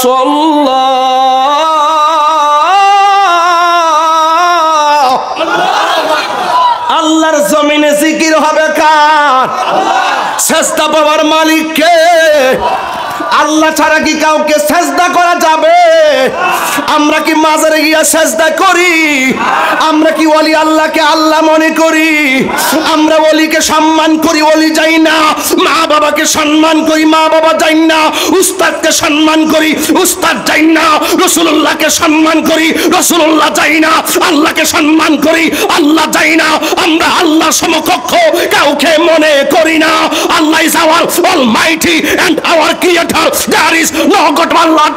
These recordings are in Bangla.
রাসূলুল্লাহ। আল্লাহর জমিনে জিকির হবে কার? সেজদা পাওয়ার মালিক কে? আল্লাহ ছাড়া কি কাউকে সেজদা করা যাবে? আমরা কি মাজারে গিয়া সেজদা করি? আমরা কি ওলি আল্লাহকে আল্লাহ মনে করি? আমরা ওলিকে সম্মান করি, ওলি যাই না। মা বাবাকে সম্মান করি, মা বাবা যাই না। উস্তাদকে সম্মান করি, উস্তাদ যাই না। রাসূলুল্লাহকে সম্মান করি, রাসূলুল্লাহ যাই না। আল্লাহকে সম্মান করি, আল্লাহ যাই না। আমরা আল্লাহ সমকক্ষ কাউকে মনে করি না। আল্লাহ is our almighty and our creator. There is no God but Allah.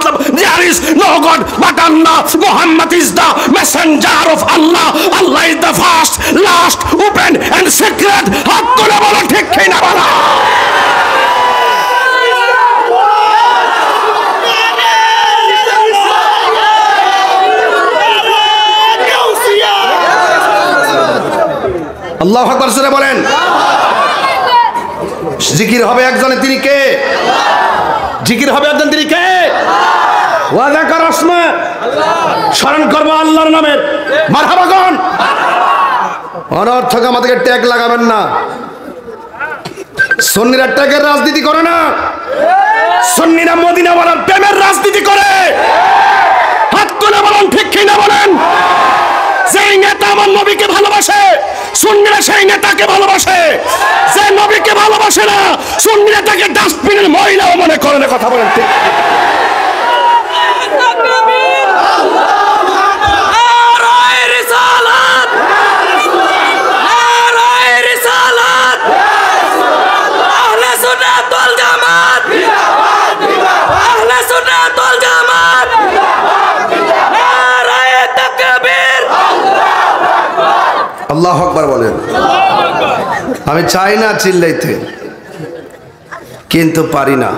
There is no God but Allah. Muhammad is the messenger of Allah. Allah is the first, last, open and secret. হাত তুলে বলো ঠিক কি না বলো? আল্লাহু আকবার জোরে বলেন। জিকির হবে একজনের, তিনি কে? জিকির হবে একজন, তিনি কে? ওয়াদা কর আসমা, স্মরণ করবো আল্লাহর নামের। মারহাবা কোন? অনর্থক আমাদেরকে ট্যাগ লাগাবেন না। সুন্নিরা ট্যাগের রাজনীতি করে না, সুন্নিরা মদিনা ওয়ালার প্রেমের রাজনীতি করে। হাত তুলে বলেন ঠিক কি না বলেন? যেই নেতা আমার নবীকে ভালোবাসে, সুন্নিরা সেই নেতাকে ভালোবাসে। যে নবীকে ভালোবাসে না, সুন্নিরা তাকে ডাস্টবিনের মহিলাও মনে করে না। কথা বলেন ঠিক? আল্লাহু আকবার বলেন। আমি চাই না চিল্লাইতে, কিন্তু পারি না।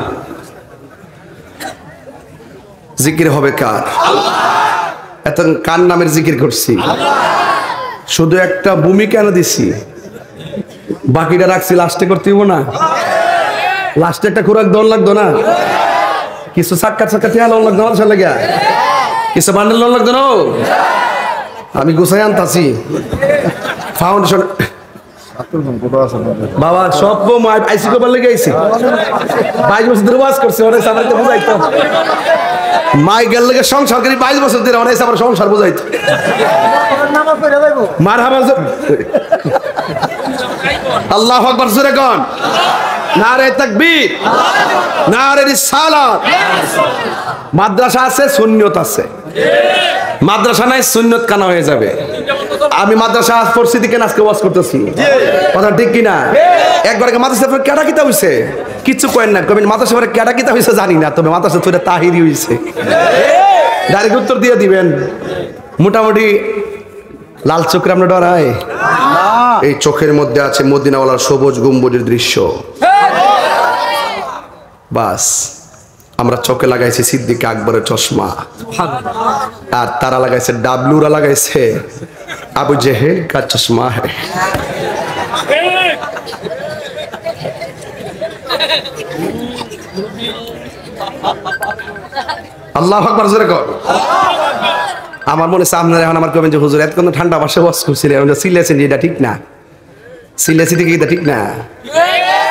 জিকির হবে কার? এত কার নামের জিকির করছি? শুধু একটা ভূমি কেন দিছি? বাকিটা রাখছি লাস্টে করতে হইব না? লাস্টে একটা খোরাক দন লাগতো না? কিছু চাক্কা চাক্কা টিয়া লোন লাগতো না? লাগে কিছু বান্ডেল লোন লাগতো না? আমি গুছাই আনতাছি ফাউন্ডেশন। বাবা সব আইসি কবার লেগে আইসি 22 বছর ধরে ওয়াজ করছে, অনেক সামনে বুঝাইতো। মাই গেল লেগে সংসার করি 22 বছর ধরে, অনেক আমার সংসার বুঝাইতো। মারহাবা আল্লাহু আকবার জোরে কোন? নারে তাকবীর, নারে রিসালাত। মাদ্রাসা আছে, সুন্নিয়ত আছে। মাদ্রাসা নাই, সুন্নত কানা হয়ে যাবে। আমি মাদ্রাসা পড়ছি দিকে আজকে ওয়াজ করতেছি, কথা ঠিক কিনা? একবার মাদ্রাসা কেডা কিতা হইছে কিছু কয়েন না, কবেন মাদ্রাসা পরে কেডা কিতা হইছে জানি না, তবে মাদ্রাসা তোরে তাহিরি হইছে। ডাইরেক্ট উত্তর দিয়ে দিবেন। মোটামুটি লাল চোখে আমরা ডরায়, এই চোখের মধ্যে আছে মদিনাওয়ালার সবুজ গম্বুজের দৃশ্য। বাস আমরা চোখে লাগাইছি সিদ্দিক আকবরের চশমা, আর তারা লাগাইছে, ডাবলুরা লাগাইছে আবু জেহেল কা চশমা হ্যায়। আল্লাহু আকবার জোরে কর। আমার মনে হচ্ছে আপনারা এখন আমার কবেন যে হুজুর এতক্ষণ ঠান্ডা ভাষায় ওয়াজ করছিলেন, সিলেছেন যে এটা ঠিক না, সিলেছি থেকে এটা ঠিক না।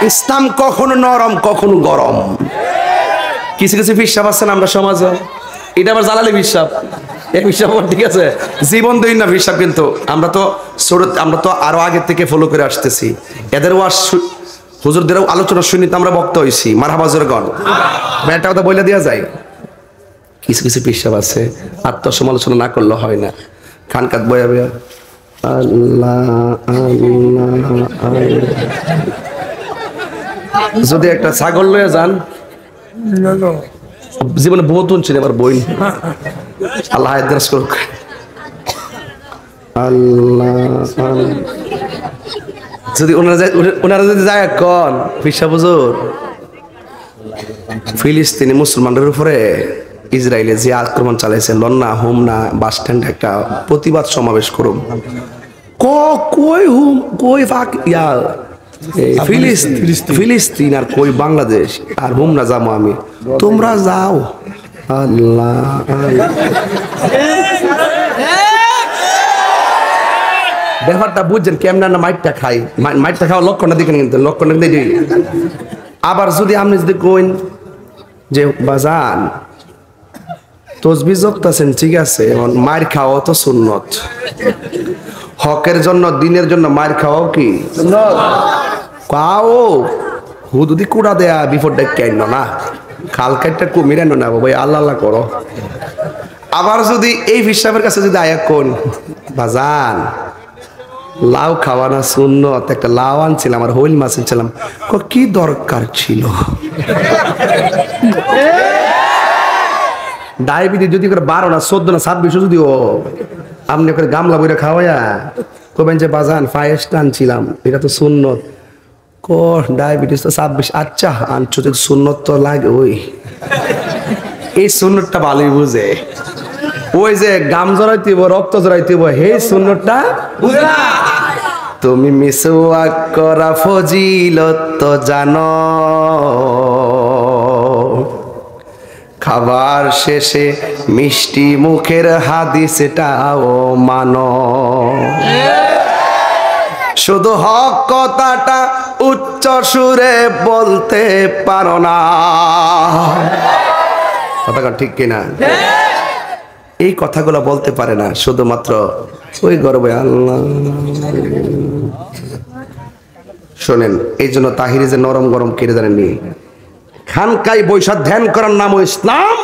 ইসলাম কখনো নরম কখনো গরম। কিছু কিছু বিশ্বাস আছেন আমরা সমাজে, এটা আবার জ্বালালি বিশ্বাস, এই বিশ্বাস ঠিক আছে, জীবন দিন না বিশ্বাস। কিন্তু আমরা তো আরো আগের থেকে ফলো করে আসতেছি। এদের ওয়াজ হুজুরদেরও আলোচনা শুনি তো আমরা বক্তা হইছি। মারহাবা জোরে গণ। একটা কথা বলে দেওয়া যায়, কিছু কিছু বিশ্বাস আছে আত্মসমালোচনা না করলে হয় না। খানকাত বয়া বয়া আল্লাহ আল্লাহ, যদি একটা ছাগল লয়ে যান, জীবনে বহুত শুনছেন, আমার বই আল্লাহ করুক। আল্লাহ যদি ওনারা যদি যায় কন বিশ্বাস বুঝুন, ফিলিস্তিনি মুসলমানদের উপরে ইসরায়েলে যে আক্রমণ চালাইছে, লন্না হোমনা বাস স্ট্যান্ড একটা প্রতিবাদ সমাবেশ করুন। কই হুম কই ফিলিস্তিন আর কই বাংলাদেশ, আর হোমনা যাবো আমি, তোমরা যাও আল্লাহ ব্যাপারটা বুঝছেন কেমন না মাইটটা খাই মাইটটা খাওয়া লক্ষণটা দেখেন কিন্তু লক্ষণটা দেখি আবার যদি আপনি যদি কইন যে বাজান তসবি জপতাছেন ঠিক আছে মার খাওয়া তো সুন্নত হকের জন্য দিনের জন্য মার খাওয়াও কি কাও হুদুদি কুড়া দেয়া বিপদটা কেন না খাল কাটটা কুমিরানো না ভাই আল্লাহ আল্লাহ করো আবার যদি এই হিসাবের কাছে যদি আয়া কোন বাজান লাউ খাওয়ানা সুন্নত একটা লাউ আনছিলাম আর হইল মাছ আনছিলাম কি দরকার ছিল ডায়াবেটিস যদি করে 12 না 14 না 26 যদি ও আপনি করে গামলা বইরে খাওয়ায়া কবেন যে বাজান ফায়েস্ট আনছিলাম এটা তো সুন্নত কো ডায়াবেটিস তো 26 আচ্ছা আনছো তো সুন্নত তো লাগে ওই এই সুন্নতটা ভালোই বুঝে ওই যে গাম জড়াইতেব রক্ত জড়াইতেব হে সুন্নতটা বুঝে না তুমি মিসওয়াক করা ফজিলত তো জানো খাবার শেষে মিষ্টি মুখের হাদিস এটাও মানো শুধু হক কথাটা উচ্চ সুরে বলতে পারো না কথা ঠিক কিনা এই কথাগুলো বলতে পারে না শুধুমাত্র ওই গর্বে আল্লাহ শোনেন এই জন্য তাহিরি যে নরম গরম কেড়ে জানেননি খানকায় বৈশা ধ্যান করার নাম ইসলাম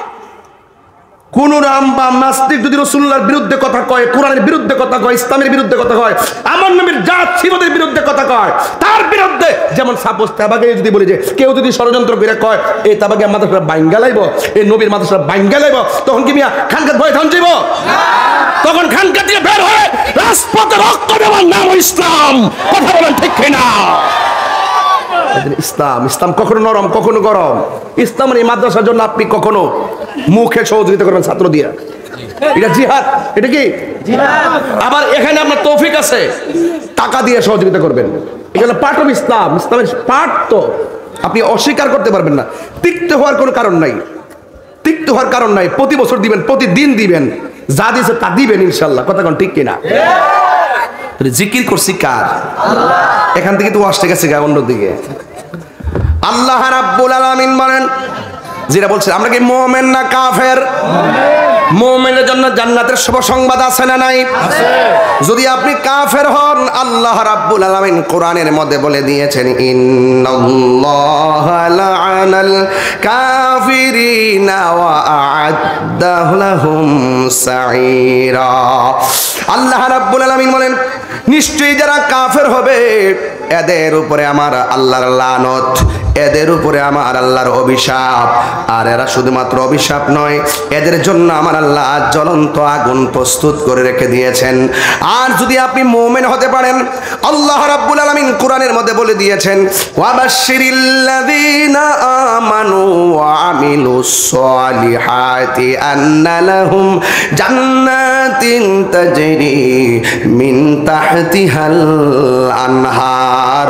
কোন রাম বা নাস্তিক যদি রাসূলুল্লাহর বিরুদ্ধে কথা কয় কোরআনের বিরুদ্ধে কথা কয় ইসলামের বিরুদ্ধে কথা কয় আমার নবীর জাত সিফাতের বিরুদ্ধে কথা কয় তার বিরুদ্ধে যেমন সাপোজ তাবাকে যদি বলি যে কেউ যদি ষড়যন্ত্র করে কয় এই তাবাকে মাদ্রাসা বাইঙ্গা লাইব এই নবীর মাদ্রাসা বাইঙ্গা লাইব তখন কি মিয়া খানকার ভয় ধান যাইব তখন খানকা থেকে বের হয়ে রাজপথে রক্ত দেওয়ার নাম ইসলাম কথা বলেন ঠিক কিনা ইসলাম ইসলাম কখনো নরম কখনো গরম ইসলামের এই মাদ্রাসার জন্য আপনি কখনো মুখে সহযোগিতা করবেন ছাত্র দিয়া এটা জিহাদ এটা কি জিহাদ আবার এখানে আপনার তৌফিক আছে টাকা দিয়ে সহযোগিতা করবেন এগুলো পার্ট অফ ইসলাম ইসলামের পার্ট তো আপনি অস্বীকার করতে পারবেন না তিক্ত হওয়ার কোনো কারণ নাই তিক্ত হওয়ার কারণ নাই প্রতি বছর দিবেন প্রতিদিন দিবেন যা দিয়েছে তা দিবেন ইনশাআল্লাহ কথা কোন ঠিক কিনা জিকির করছি কার আল্লাহ এখান থেকে তো আসতে গেছে গা অন্যদিকে আল্লাহ রাব্বুল আলামিন বলেন যেটা বলছে আমরা কি মুমিন না কাফের মুমিনের জন্য জান্নাতের শুভ সংবাদ আছে না নাই আছে যদি আপনি কাফের হন আল্লাহ রাব্বুল আলামিন কোরআনের মধ্যে বলে দিয়েছেন ইন্নাল্লাহা লা'আনাল কাফিরিনা ওয়া আ'আদ্দা লাহুম সাঈরা আল্লাহ রাব্বুল আলামিন বলেন নিশ্চয়ই যারা কাফের হবে এদের উপরে আমার আল্লাহর লানত এদের উপরে আমার আল্লাহর অভিশাপ আর এরা শুধুমাত্র অভিশাপ নয় এদের জন্য আমার আল্লাহ জ্বলন্ত আগুন প্রস্তুত করে রেখে দিয়েছেন আর যদি আপনি মুমিন হতে পারেন আল্লাহ রাব্বুল আলামিন কোরআনের মধ্যে বলে দিয়েছেন ওয়াবাশশিরিল্লাযীনা আমানু ওয়া আমিলুস সালিহাতি আন্না লাহুম জান্নাতিন তাজরি মিন তাহতিহাল আনহার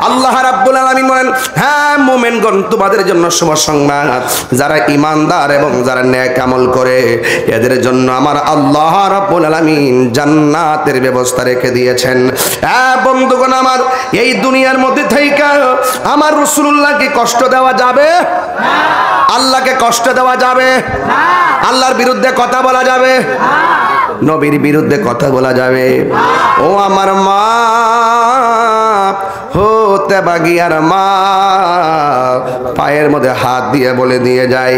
আল্লাহ রাব্বুল আলামিন বলেন হ্যাঁ মুমিনগণ তোমাদের জন্য শুভ সংবাদ যারা ঈমানদার এবং যারা নেক আমল করে এদের জন্য আমার আল্লাহ রাব্বুল আলামিন জান্নাতের ব্যবস্থা রেখে দিয়েছেন হ্যাঁ বন্ধুগণ আমার এই দুনিয়ার মধ্যে থেকে আমার রাসূলুল্লাহকে কষ্ট দেওয়া যাবে না আল্লাহকে কষ্ট দেওয়া যাবে না আল্লাহর বিরুদ্ধে কথা বলা যাবে না নবীর বিরুদ্ধে কথা বলা যাবে না ও আমার মা হতে বাগিয়ার মা পায়ের মধ্যে হাত দিয়ে বলে দিয়ে যায়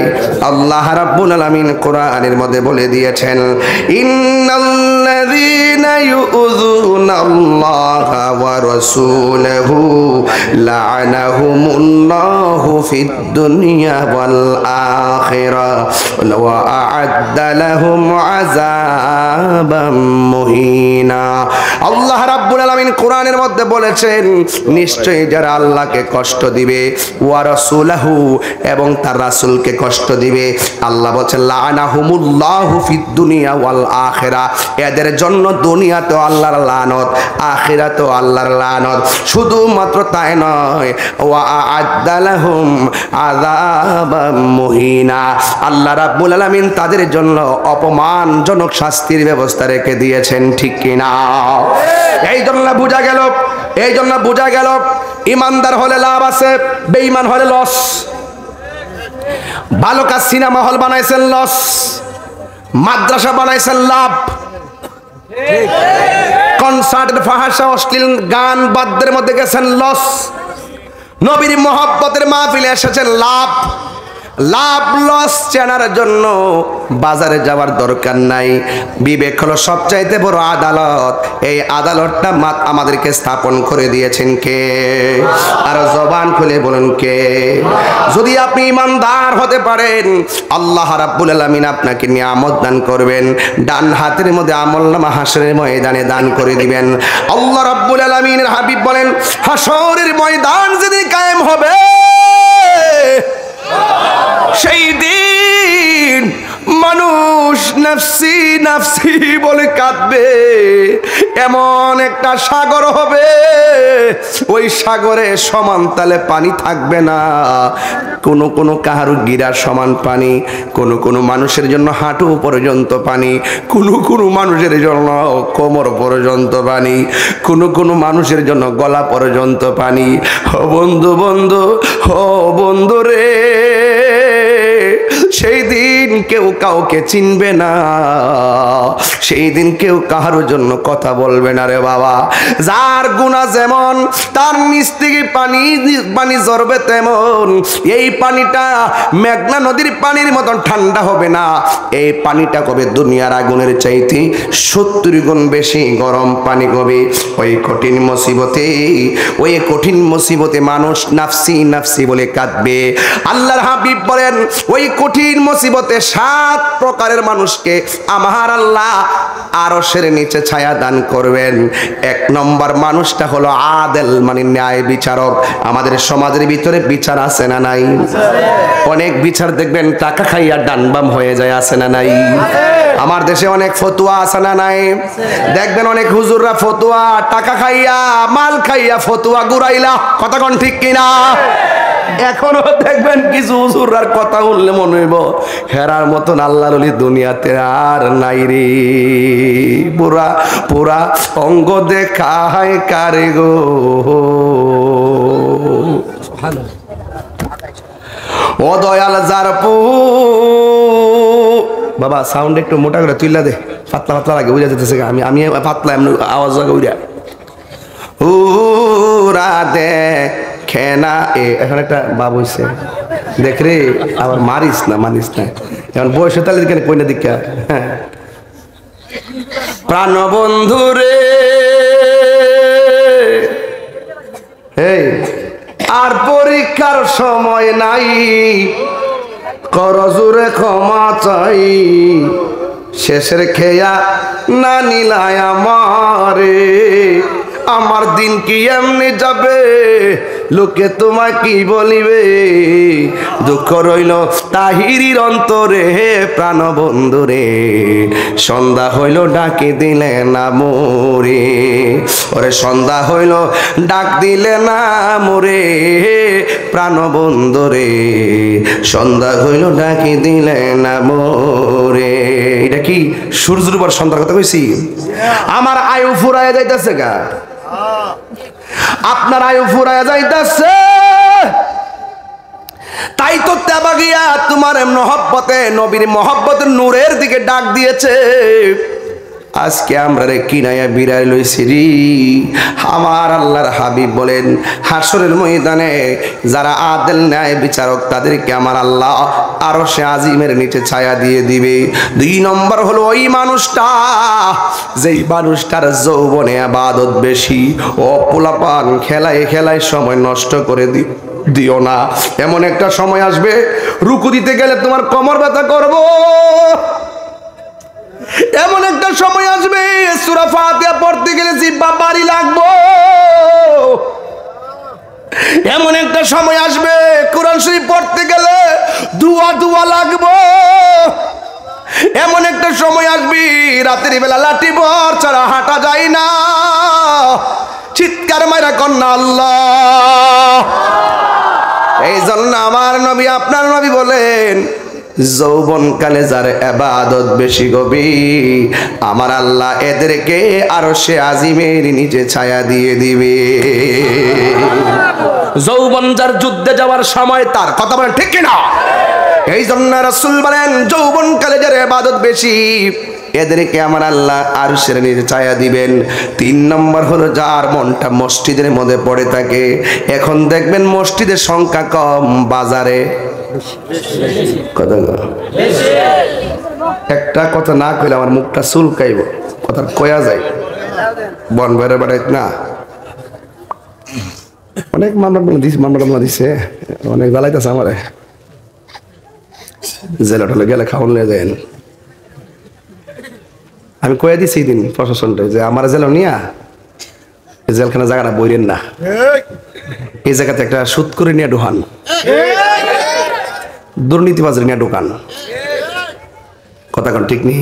আল্লাহ রাব্বুল আলামিন কোরআনের মধ্যে বলে দিয়েছেন ইন্নাল্লাযীনা ইউযুনাল্লাহা ওয়া রাসূলাহু লা'আনাহুমুল্লাহু ফিদ দুনিয়া ওয়াল আখিরাহ ওয়া আ'আদ্দা লাহুম আযাবাম মুহিনা আল্লাহ রাব্বুল আলামিন কোরআনের মধ্যে বলেছেন নিশ্চয়ই যারা আল্লাহকে কষ্ট দিবে ওয়া রাসূলাহু এবং তার রাসূলকে কষ্ট দিবে আল্লাহ বলেন লা'আনাহুমুল্লাহু ফিদ দুনিয়া ওয়াল আখিরাহ এদের এদের জন্য দুনিয়াতেও আল্লাহর লানত, আখিরাতেও আল্লাহর লানত। শুধুমাত্র তাই নয়, ওয়া আ'আদ্দা লাহুম আযাবাম মুহিনা, আল্লাহ রাব্বুল আলামিন তাদের জন্য অপমানজনক শাস্তির ব্যবস্থা রেখে দিয়েছেন। ঠিক কিনা? এই জন্য বোঝা গেল ইমানদার হলে লাভ আছে, বেঈমান হলে লস। ভালো কাজ সিনেমা হল বানাইছেন লস, মাদ্রাসা বানাইছেন লাভ, কনসার্টের ফাহাশা অশ্লীল গান বাদ্যের মধ্যে গেছেন লস, নবীর মহব্বতের মাহফিলে এসেছেন লাভ। লাভ লস চেনার জন্য বাজারে যাওয়ার দরকার নাই। বিবেক হলো সবচাইতে বড় আদালত। এই আদালতটা আমাদেরকে স্থাপন করে দিয়েছেন কে? আর জবান খুলে বলুন কে? যদি আপনি ইমানদার হতে পারেন, আল্লাহ রাব্বুল আলামিন আপনাকে নিয়ামত দান করবেন। ডান হাতের মধ্যে আমলনামা হাসরের ময়দানে দান করে দিবেন। আল্লাহ রাব্বুল আলামিনের হাবিব বলেন, হাসরের ময়দান যদি কায়েম হবে, সেই দিন মানুষ নাফসি নাফসি বলে কাঁদবে। এমন একটা সাগর হবে, ওই সাগরে সমান তালে পানি থাকবে না। কোনো কাহারু গিরার সমান পানি, কোনো মানুষের জন্য হাঁটু পর্যন্ত পানি, কোনো মানুষের জন্য কোমর পর্যন্ত পানি, কোনো মানুষের জন্য গলা পর্যন্ত পানি। ও বন্ধু রে, সেই দিন কেউ কাউকে চিনবে না, সেই দিন কেউ কাহার জন্য কথা বলবে না রে বাবা। যার গুনাহ যেমন, তার নিচ থেকে পানি ঝরবে তেমন। এই পানিটা মেঘনা নদীর পানির মতন ঠান্ডা হবে না, এই পানিটা কবে দুনিয়ার আগুনের চাইতে 70 গুণ বেশি গরম পানি হবে। ওই কঠিন মুসিবতে মানুষ নাফসি নাফসি বলে কাঁদবে। আল্লাহর হাবিব বলেন, ওই কঠিন মুসিবতে 7 প্রকারের মানুষকে আমার আল্লাহ আরশের নিচে ছায়া দান করবেন। 1 নম্বর মানুষটা হলো আদেল, মানে ন্যায় বিচারক। আমাদের সমাজের ভিতরে বিচার আছে না নাই? অনেক বিচার দেখবেন টাকা খাইয়া ডানবাম হয়ে যায়, আছে না নাই? আমার দেশে অনেক ফতুয়া আছে না নাই? দেখবেন অনেক হুজুররা ফতুয়া টাকা খাইয়া, মাল খাইয়া ফতুয়া গুরাইলা। কথা কোন ঠিক কিনা? এখনো দেখবেন কিছু হুজুররার কথা বললে মনে হইব হেরার মতন আল্লাহর ওলি দুনিয়াতে আর নাই রে। পুরা অঙ্গ দেখায় কারে গো। ও দয়াল জারপু বাবা, সাউন্ড একটু মোটা করে তুইলা দে, পাতলা লাগে, বুঝা যেতেছে। আমি পাতলা এমনি আওয়াজ লাগে উড়া উরা দে খেনা। এখন একটা বাবু হইছে, দেখ রে, আবার মানিস না। এখন বয়স তাহলে কেন কইনা দীক্ষা। হ্যাঁ, প্রাণ বন্ধু রে, এই আর পরীক্ষার সময় নাই, করজুরে ক্ষমা চাই। শেষের খেয়া না নিলায় আমারে, আমার দিন কি এমনি যাবে, লোকে তোমায় কি বলিবে। দুঃখ রইল তাহিরির অন্তরে, প্রাণ বন্ধু রে, সন্ধ্যা হইল ডাকি দিলে না মোরে। ওরে সন্ধ্যা হইল ডাক দিলে না মোরে, প্রাণ বন্ধু রে, সন্ধ্যা হইল ডাকি দিলে না মোরে। এটা কি সূর্যের উপর সন্ধ্যার কথা কইছি? আমার আয়ু ফুরায় যাইতেছে গা, আপনার আয়ু ফুরায় যাইতেছে। তাই তো তেবা গিয়া তোমার মহব্বতে, নবীর মহব্বতের নূরের দিকে ডাক দিয়েছে। আজকে আমরা রে কিনায়া বিরাই লইছি রে। আমার আল্লাহর হাবিব বলেন, হাসরের ময়দানে যারা আদেল ন্যায় বিচারক, তাদেরকে আমার আল্লাহ আরশে আজিমের নিচে ছায়া দিয়ে দিবে। 2 নম্বর হলো ওই মানুষটা, যেই মানুষটার যৌবনে ইবাদত বেশি। ও পোলাপান, খেলায় সময় নষ্ট করে দিও না। এমন একটা সময় আসবে, রুকু দিতে গেলে তোমার কোমর ব্যথা করবো। এমন একটা সময় আসবে, সূরা ফাতিহা পড়তে গেলে জিহ্বা ভারী লাগবো। এমন একটা সময় আসবে, কোরআন শরীফ পড়তে গেলে দুয়া লাগবো। এমন একটা সময় আসবি রাতের বেলা লাঠি ভর ছাড়া হাঁটা যায় না, চিৎকার মাইরা কন্যা আল্লাহ। এই জন্য আমার নবী আপনার নবী বলেন, যৌবনকালে যার ইবাদত বেশি গভীর, আমার আল্লাহ এদেরকে আরশে আজিমের নিচে ছায়া দিয়ে দিবে। যৌবন যার যুদ্ধে যাওয়ার সময় তার, কথা বলেন ঠিক কিনা? এই জন্য রাসূল বলেন যৌবনকালে যার ইবাদত বেশি, এদেরকে আমার আল্লাহ আরশের নিচে ছায়া দিবেন। 3 নম্বর হলো যার মনটা মসজিদের মধ্যে পড়ে থাকে। এখন দেখবেন মসজিদের সংখ্যা কম, বাজারে কথা একটা কথা না কইলে আমার মুখটা চুলকাইব, কথা কয়া যায় বন ভরে বেড়াই না। অনেক মামলা দিছে, অনেক জ্বালাইতেছে আমারে। জেলা টলে গেলে খাওয়ান নিয়ে যায়। আমি কয়ে দিছি এই দিন প্রশাসনটা যে আমার জেলা নিয়া জেলখানা জায়গাটা বইরেন না, এই জায়গাতে একটা সুদ করে নিয়ে ঢোকান, দুর্নীতিবাজের নিয়ে ঢোকান। কথা কোন ঠিক নেই?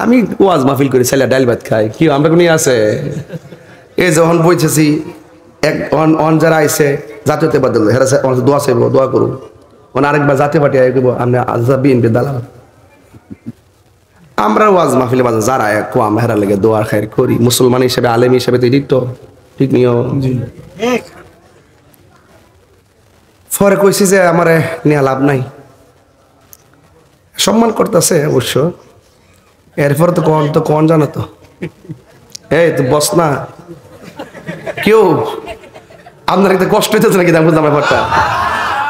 আমি ওয়াজ মাহফিল করে ছেলে ডাইল ভাত খাই, কি আমরা কোন আছে? এই যখন বইতেছি এক অন যারা আইছে জাতীয়তাবাদ দল, হেরা দোয়া চাইব, দোয়া করুন। মানে আরেকবার জাতীয় পার্টি আয় করবো, আমরা বিএনপি দালাল। আমরা ওয়াজ মাহফিলে বাজার যারা কোয়াম হেরা লেগে দোয়ার খায়ের করি, মুসলমান হিসেবে আলেম হিসেবে তো এদিক তো ঠিক নিও। পরে কইছি যে আমারে নিয়ে লাভ নাই, সম্মান করতেছে অবশ্য। এরপরে তো কন জানো তো, এই তো বস না কেউ আপনার একটা কষ্ট হইতেছে নাকি? বুঝলাম ব্যাপারটা,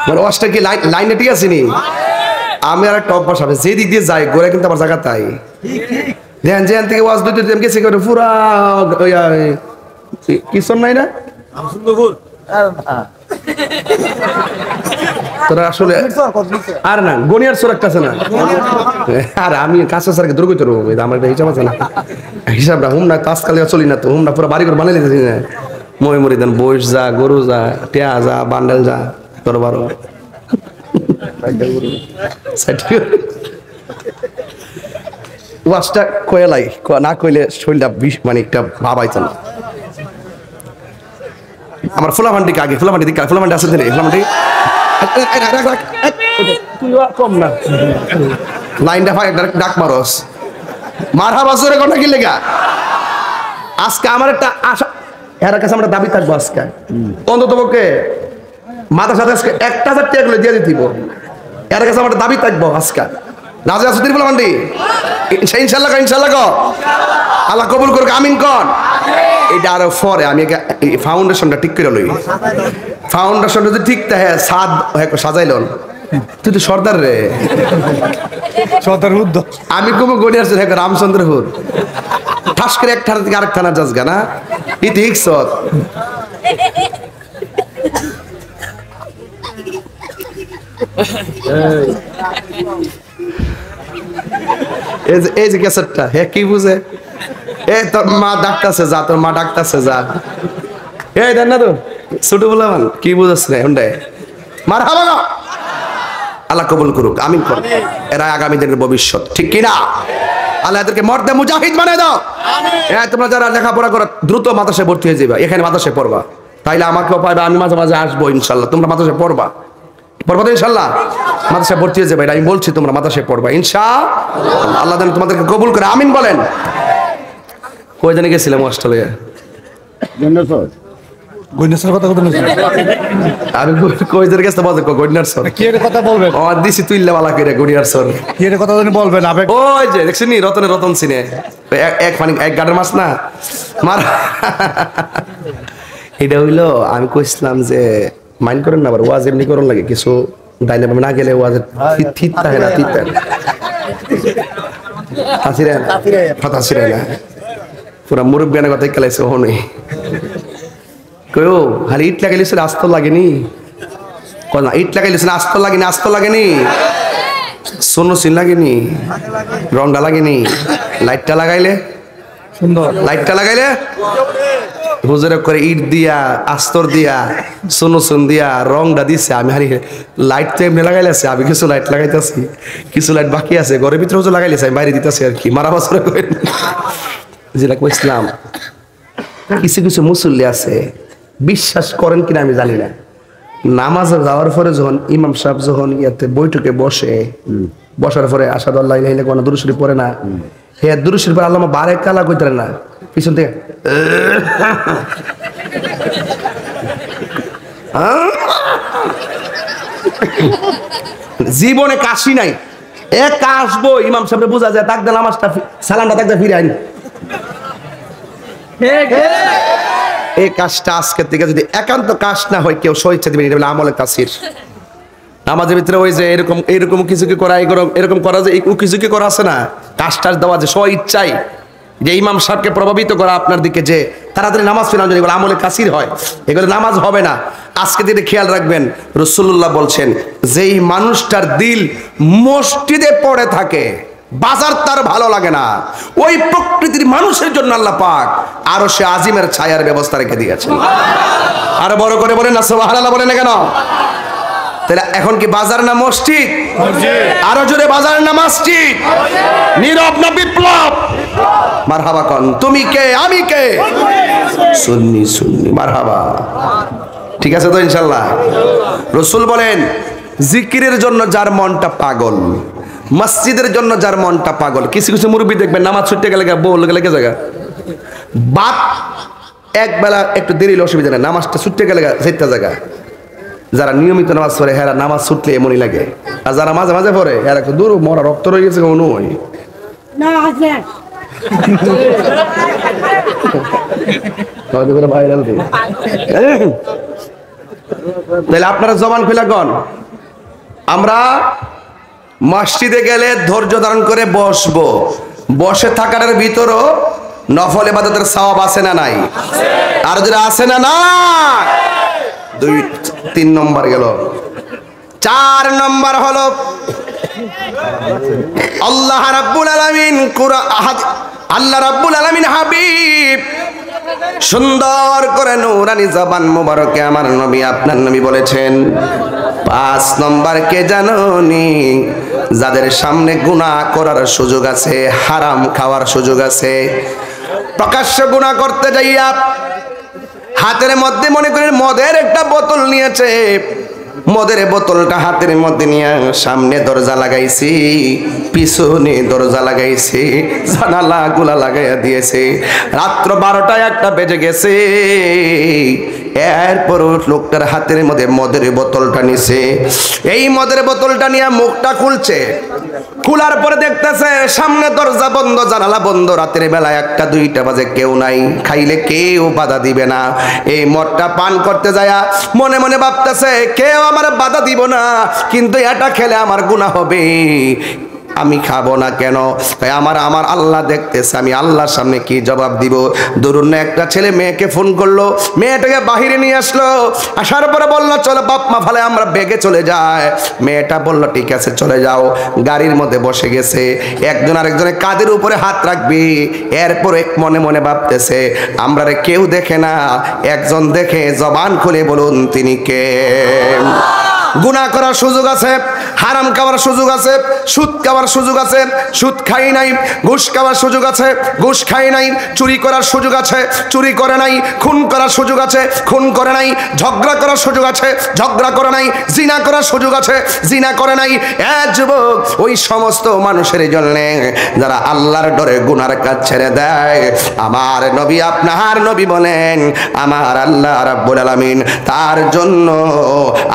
মানে ওয়াজটা কি লাইনে ঠিক আছে নি? আমি আর একটা অভ্যাস হবে, যে দিক দিয়ে যাই গোড়া কিন্তু আমার জায়গা তাই দেখেন, যেখান থেকে ওয়াজ দিতে গেছে পুরা কিশোর নাই না তোরা আসলে আর না গনিয়ার সোর একটা আছে না। আর আমি কাছে স্যারকে দুর্গ করবো, আমার একটা হিসাব আছে না, হিসাব না হুম না তাজকালে চলি না তো, হুম না পুরো বাড়ি করে বানিয়ে দিতেছি না। মই মরি দেন বইস যা, গরু যা, টেয়া যা, বান্ডেল যা, তোর বারো ওয়াজটা কয়েলাই না কইলে শরীরটা মানে একটা ভাবাইতো না। আমার ফুলাভান্ডি আগে, ফুলাভান্ডি দিকে, ফুলাভান্ডি আছে ফুলাভান্ডি কম না লাইনটা ভাই ডাক মারস মার হাবা জোরে কথা কি লেগা। আজকে আমার একটা আশা, এর কাছে আমরা দাবি থাকবো আজকে অন্তত পক্ষে মাথার সাথে আজকে 1000 টাকা করে দিয়ে দিতে, এর কাছে আমার দাবি থাকবো আজকে। রাজা আছে তিরপুলা মান্ডি ইনশাআল্লাহ, ইনশাআল্লাহ আল্লাহ কবুল করুক, আমিন কন। এটা আরো পরে আমি ফাউন্ডেশনটা ঠিক করে লই, ফাউন্ডেশনটা যদি ঠিক থাকে সাদ সাজাইলন। তুই তো সর্দার রে, সর্দার হুদ আমি কমে গড়িয়ার রামচন্দ্র হুদ ঠাস করে এক থানা থেকে আরেক থানা যাস গা না ইতিক সৎ। এই যে ক্যাসেটটা হে কি বুঝে, এ তোর মা ডাকতেছে যা, তোর মা ডাকতেছে যা, এই দেন না তো ছোট বলে কি বুঝাস না হুন্ডে মার হাবা। আল্লাহ কবুল করুক, আমিন করুক। এরা আগামী দিনের ভবিষ্যৎ, ঠিক কিনা? আল্লাহ এদেরকে মর্দে মুজাহিদ বানিয়ে দাও। হ্যাঁ, তোমরা যারা লেখাপড়া করো দ্রুত মাদ্রাসায় ভর্তি হয়ে যাবে, এখানে মাদ্রাসায় পড়বা, তাইলে আমাকেও পাইবে, আমি মাঝে মাঝে আসবো ইনশাল্লাহ। তোমরা মাদ্রাসায় পড়বা তো ইনশাল্লাহ, মাদ্রাসায় ভর্তি হয়ে যাবে, আমি বলছি তোমরা মাদ্রাসায় পড়বা ইনশাআল্লাহ। আল্লাহ যেন তোমাদেরকে কবুল করে, আমিন বলেন। কই জানি গেছিলাম অস্ট্রেলিয়া, আমি কই জানি গেছে বলতে গড়িয়ার সর কি এর কথা বলবেন, ও দিছি তুইল্লা বালা কইরা গড়িয়ার সর কি এর কথা জানি বলবেন। আবে ওই যে দেখছিনি রতন সিনে এক পানি এক গাড়ের মাছ না মার। এটা হইলো আমি কইছিলাম যে মাইন্ড করেন না, আবার ওয়াজ এমনি করুন লাগে কিছু ডাইলে না গেলে ওয়াজের থিত থাকে না, থিত থাকে হাসিরে না পুরা মুরব্বিয়ানের কথা খেলাইছে ও নেই কয়ো খালি ইট লাগাইলিস আস্ত লাগেনি, ইট লাগাইলিস আস্ত লাগেনি, আস্ত লাগেনি, সোনো সিন লাগেনি, রংটা লাগেনি, লাইটটা লাগাইলে সুন্দর, লাইটটা লাগাইলে হুজুরে করে ইট দিয়া আস্তর দিয়া সুন দিয়া রংটা দিচ্ছে। আমি হারি লাইট তো এমনি লাগাইলেছে, আমি কিছু লাইট লাগাইতেছি, কিছু লাইট বাকি আছে ঘরের ভিতরে হুজুর লাগাইলেছে, আমি বাইরে দিতেছি আর কি। মারা বছর ইসলাম কিছু কিছু মুসল্লি আছে, বিশ্বাস করেন কিনা আমি জানি না, নামাজে যাওয়ার পরে যখন ইমাম সাহেব যখন ইয়াতে বৈঠকে বসার পরে আসাদু আল্লাহ ইলাহা ইল্লাল্লাহ কোনো দুরূদ শরীফ পড়ে না, হ্যাঁ দুরূদ শরীফ পড়ে আল্লাহ বারে কালা কইতে না, পিছন থেকে জীবনে কাশি নাই, এক কাশবো ইমাম সাহেব বোঝা যায়, তাক দে নামাজটা সালামটা তাক দে ফিরে আইন। এই কাজটা আজকের থেকে যদি একান্ত কাজ না হয়, কেউ স্বেচ্ছা দিবেন, এটা বলে আমলে কাসির। নামাজের ভিতরে ওই যে এরকম কিছু কি করা, এরকম করা, যে কিছু কি করা আছে না, কাজটা দেওয়া যে স্ব ইচ্ছাই যে ইমাম সাহেবকে প্রভাবিত করা আপনার দিকে, যে তাড়াতাড়ি নামাজ ফেরানো, যদি এগুলো আমলে কাসির হয়, এগুলো নামাজ হবে না। আজকে দিনে খেয়াল রাখবেন, রাসূলুল্লাহ বলছেন যেই মানুষটার দিল মসজিদে পড়ে থাকে, বাজার তার ভালো লাগে না, ওই প্রকৃতির মানুষের জন্য আল্লাহ পাক আরো সে আজিমের ছায়ার ব্যবস্থা রেখে দিয়েছেন। আরো বড় করে বলেন না সুবহানাল্লাহ, বলেন না কেন? তাহলে এখন কি বাজার না মসজিদ? আরো জোরে, বাজার না মসজিদ? নীরব না বিপ্লব? মারহাবা কোন, তুমি কে আমি কে? সুন্নি সুন্নি, মারহাবা। ঠিক আছে তো ইনশাআল্লাহ? রাসূল বলেন জিকিরের জন্য যার মনটা পাগল, মসজিদের জন্য যার মনটা পাগল। কিছু কিছু মুরব্বী দেখবেন নামাজ ছুটতে গেলে বল গেলে জায়গা বাপ, এক বেলা একটু দেরি অসুবিধা নেই, নামাজটা ছুটতে গেলে যেতে জায়গা। যারা নিয়মিত নামাজ পড়ে হ্যাঁ নামাজ ছুটলে এমনই লাগে, আর যারা মাঝে মাঝে পড়ে হ্যাঁ একটু দূর মরা রক্ত রয়ে গেছে কোনো হয় তাহলে আপনারা জবান খুলে কন, আমরা মসজিদে গেলে ধৈর্য ধারণ করে বসবো, বসে থাকার ভিতরও নফল ইবাদতের সওয়াব আছে না নাই? আর যারা আছে না না, 3 নম্বর গেল। 4 নম্বর হলো আল্লাহ রাব্বুল আলামিন আল্লাহ রাব্বুল আলামিন হাবিব সুন্দর করে নূরানি জবান মোবারকে আমার নবী আপনার নবী বলেছেন 5 নম্বর কে জানোনি? যাদের সামনে গুনাহ করার সুযোগ আছে, হারাম খাওয়ার সুযোগ আছে, প্রকাশ্য গুনাহ করতে যাইয়া হাতের মধ্যে মনে করেন মদের একটা বোতল নিয়েছে, মদের বোতলটা হাতের মধ্যে নিয়ে সামনে দরজা লাগাইছি, পিছনে দরজা লাগাইছি, জানালা গুলা লাগাইয়া দিয়েছে। রাত্র 12টায় 1টা বেজে গেছে, এরপর লোকটার হাতের মধ্যে মদের বোতলটা নিছে, এই মদের বোতলটা নিয়ে মুখটা খুলছে, খোলার পরে দেখতেছে সামনে দরজা বন্ধ, জানালা বন্ধ, রাতের বেলা 1টা 2টা বাজে, কেউ নাই, খাইলে কেউ বাধা দিবে না। এই মদটা পান করতে যায় মনে মনে ভাবতেছে কেউ আমার বাধা দিব না, কিন্তু এটা খেলে আমার গুনাহ হবে, আমি খাবো না কেন? আমার আল্লাহ দেখতেছে, আমি আল্লাহর সামনে কি জবাব দিব? ধরুন না একটা ছেলে মেয়েকে ফোন করলো, মেয়েটাকে বাহিরে নিয়ে আসলো, আসার পরে বললো চলো বাপ মা ফালে আমরা বেগে চলে যায়। মেয়েটা বললো ঠিক আছে চলে যাও, গাড়ির মধ্যে বসে গেছে, একজন আরেকজনের কাঁধের উপরে হাত রাখবি, এরপরে মনে মনে ভাবতেছে আমরা রে কেউ দেখে না, একজন দেখে, জবান খুলে বলুন তিনি কে? গুনাহ করার সুযোগ আছে, হারাম খাওয়ার সুযোগ আছে, সুদ খাওয়ার সুযোগ আছে, সুদ খাই নাই, ঘুষ খাওয়ার সুযোগ আছে, ঘুষ খাই নাই, চুরি করার সুযোগ আছে, চুরি করে নাই, খুন করার সুযোগ আছে, খুন করে নাই, ঝগড়া করার সুযোগ আছে, ঝগড়া করে নাই, জিনা করার সুযোগ আছে, জিনা করে নাই। যুবক, ওই সমস্ত মানুষের জন্য যারা আল্লাহর ডরে গুনার কাজ ছেড়ে দেয়, আমার নবী আপনার নবী বলেন আমার আল্লাহ রাব্বুল আলামিন তার জন্য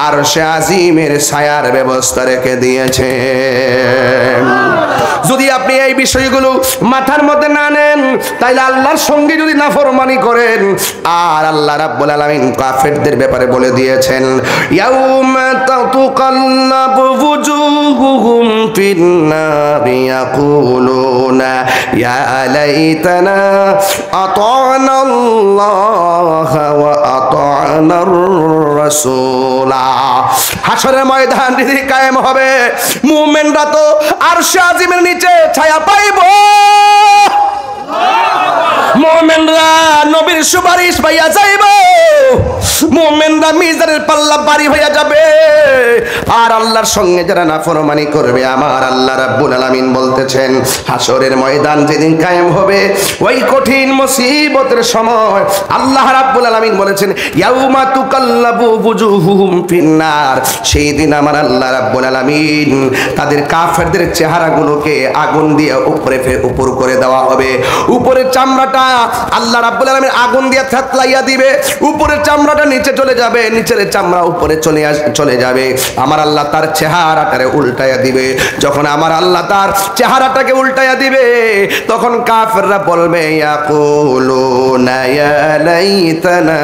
আরশে আজিমের ছায়ার ব্যবস্থা রেখে দিয়েছে। যদি আপনি এই বিষয়গুলো মাথার মধ্যে না নেন, তাইলে আল্লাহর সঙ্গে যদি নাফরমানি করেন, আর আল্লাহ রাব্বুল আলামিন কাফেরদের ব্যাপারে বলে দিয়েছেন ইয়াউমা তাতুকাল্লাবু ওয়ুজুহুহুম ফিন্নারি ইয়াকুলুনা ইয়া লাইতানা আতা'না আল্লাহ ওয়া আতা'নার রাসূলা। হাসরের ময়দান যদি কায়েম হবে, মুমিনরা তো আরশে আজিমের নিচে ছায়া পাইব। মুমিনরা নবীর সুপারিশ পাইয়া যাইব, মুমিনরা মিজানের পাল্লা বাড়ি হইয়া যাবে। আর আল্লাহর সঙ্গে যারা নাফরমানি করবে, আমার আল্লাহ রাব্বুল আলামিন বলতেছেন হাসরের ময়দান যেদিন কায়েম হবে, ওই কঠিন মুসিবতের সময় আল্লাহ রাব্বুল আলামিন বলেছেন ইয়াউমা তুকাল্লাবু বুজুহুহুম ফিন্নার, সেই দিন আমার আল্লাহ রাব্বুল আলামিন তাদের কাফেরদের চেহারাগুলোকে আগুন দিয়ে উপর করে দেওয়া হবে। উপরের চামড়াটা আল্লাহ রাব্বুল আলামিন আগুন দিয়ে থেতলাইয়া দিবে, উপরের চামড়াটা নিচে চলে যাবে, নিচের চামড়া উপরে চলে যাবে। আমার আল্লাহ তার চেহারাটারে উল্টাইয়া দিবে। যখন আমার আল্লাহ তার চেহারাটাকে উল্টাইয়া দিবে, তখন কাফেররা বলবে ইয়াকুলুনা ইয়া লাইতানা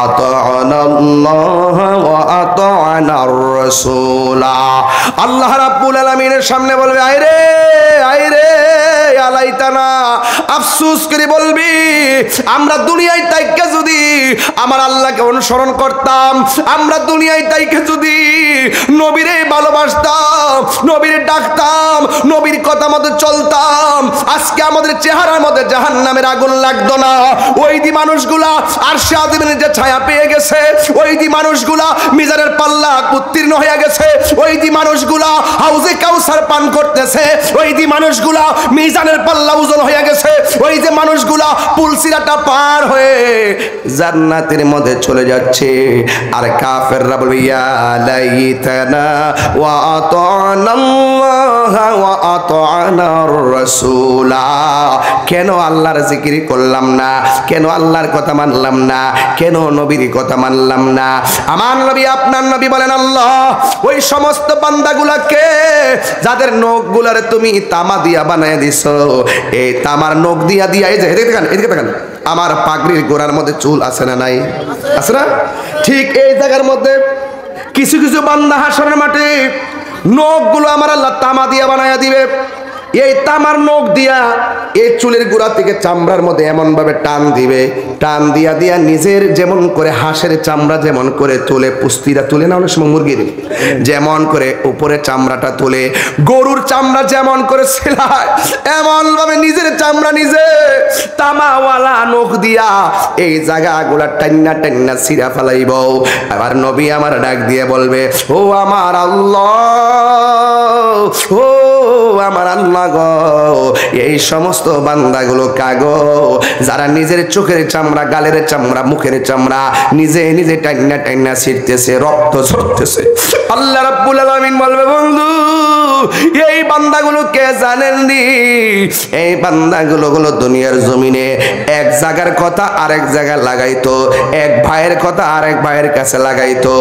আতা'না আল্লাহ ওয়া আতা'না আর-রাসূলা। আল্লাহ রাব্বুল আলামিনের সামনে বলবে আইরে আইরে আলাইতানা, আফসোস করে বলবি আমরা দুনিয়ায় তাইকে যদি আমার আল্লাহকে অনুসরণ করতাম, আমরা দুনিয়ায় তাইকে যদি নবীরে ভালোবাসতাম, নবীরে ডাকতাম, নবীর কথা মতো চলতাম, আজকে আমাদের চেহারার মধ্যে জাহান্নামের আগুন লাগতো না। ওই দি মানুষগুলা আরশে আযমের যে ছায়া পেয়ে গেছে, ওই দি মানুষগুলা মিজানের পাল্লা উত্তীর্ণ হয়ে গেছে, ওই দি মানুষগুলা হাউজে কাউসার পান করতেছে, ওই দি মানুষগুলা মিজানের পাল্লা ওজন হয়ে গেছে, ওই যে মানুষগুলা পুলসিরাটা পার হয়ে জান্নাতের মধ্যে চলে যাচ্ছে। আর কাফেররা বলবে ইয়া লাইতানা ওয়া আতা'না আল্লাহ ওয়া আতা'না আর-রাসূলা, কেন আল্লাহর জিকির করলাম না, কেন আল্লাহর কথা মানলাম না, কেন নবীর কথা মানলাম না। আমার নবী আপনার নবী বলেন আল্লাহ ওই সমস্ত বান্দাগুলাকে যাদের নখগুলারে তুমি তামা দিয়া বানায় দিছো, এই তামার নখ দিয়া দিয়া, এই যে এদিকে দেখেন আমার পাগড়ির গোড়ার মধ্যে চুল আছে না নাই, আছে না? ঠিক এই জায়গার মধ্যে কিছু কিছু বান্দা হাসরের মাঠে নখগুলো আমার আল্লাহ তামা দিয়া বানায়া দিবে। এই তামার নখ দিয়া এই চুলের গোড়া থেকে চামড়ার মধ্যে এমন ভাবে টান দিবে, টান দিয়া দিয়া নিজের যেমন করে হাঁসের চামড়া যেমন করে তুলে, পুস্তিরা তুলে না অনেক সময় মুরগির, যেমন করে উপরে চামড়াটা তুলে, গরুর চামড়া যেমন করে সেলায়, এমন ভাবে নিজের চামড়া নিজে তামাওয়ালা নখ দিয়া এই জায়গাগুলা টান্না টান্না ছিঁড়া ফেলাইব। আবার নবী আমার ডাক দিয়ে বলবে ও আমার আল্লাহ, ও আমার আল্লাহ গো, এই সমস্ত বান্দাগুলো কাগো যারা নিজের চোখের চামড়া, গালের চামড়া, মুখের চামড়া নিজে নিজে টান্না টান্না ছিঁড়তেছে, রক্ত ঝরতেছে। আল্লাহ রাব্বুল আলামিন বলবে বন্ধু এই বান্দাগুলো কে জানেননি? এই বান্দাগুলো হলো দুনিয়ার জমিনে এক জায়গার কথা আরেক জায়গায় লাগাইতো, এক ভাইয়ের কথা আরেক ভাইয়ের কাছে লাগাইতো,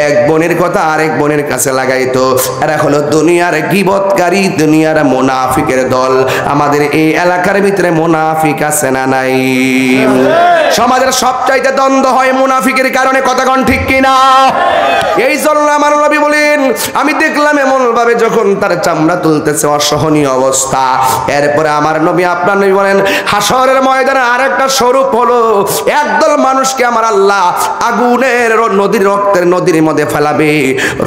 এক বোনের কথা আরেক বোনের কাছে লাগাইতো। এরা হলো দুনিয়ার গীবতকারী, দুনিয়ার মুনাফিকের দল। আমাদের এই এলাকার ভিতরে মুনাফিক আছে না নাই? সমাজের সবচাইতে দ্বন্দ্ব হয় মুনাফিকের কারণে, কথা কোন ঠিক কিনা? এই জন্য আমার নবী বলেন আমি দেখলাম এমন ভাবে যখন তার চামড়া তুলতেছে, অসহনীয় অবস্থা। এরপরে আমার নবী আপনার নবী বলেন হাসরের ময়দানে আরেকটা স্বরূপ হলো একদল মানুষকে আমার আল্লাহ আগুনের নদীর, রক্তের নদীর মধ্যে ফেলাবে।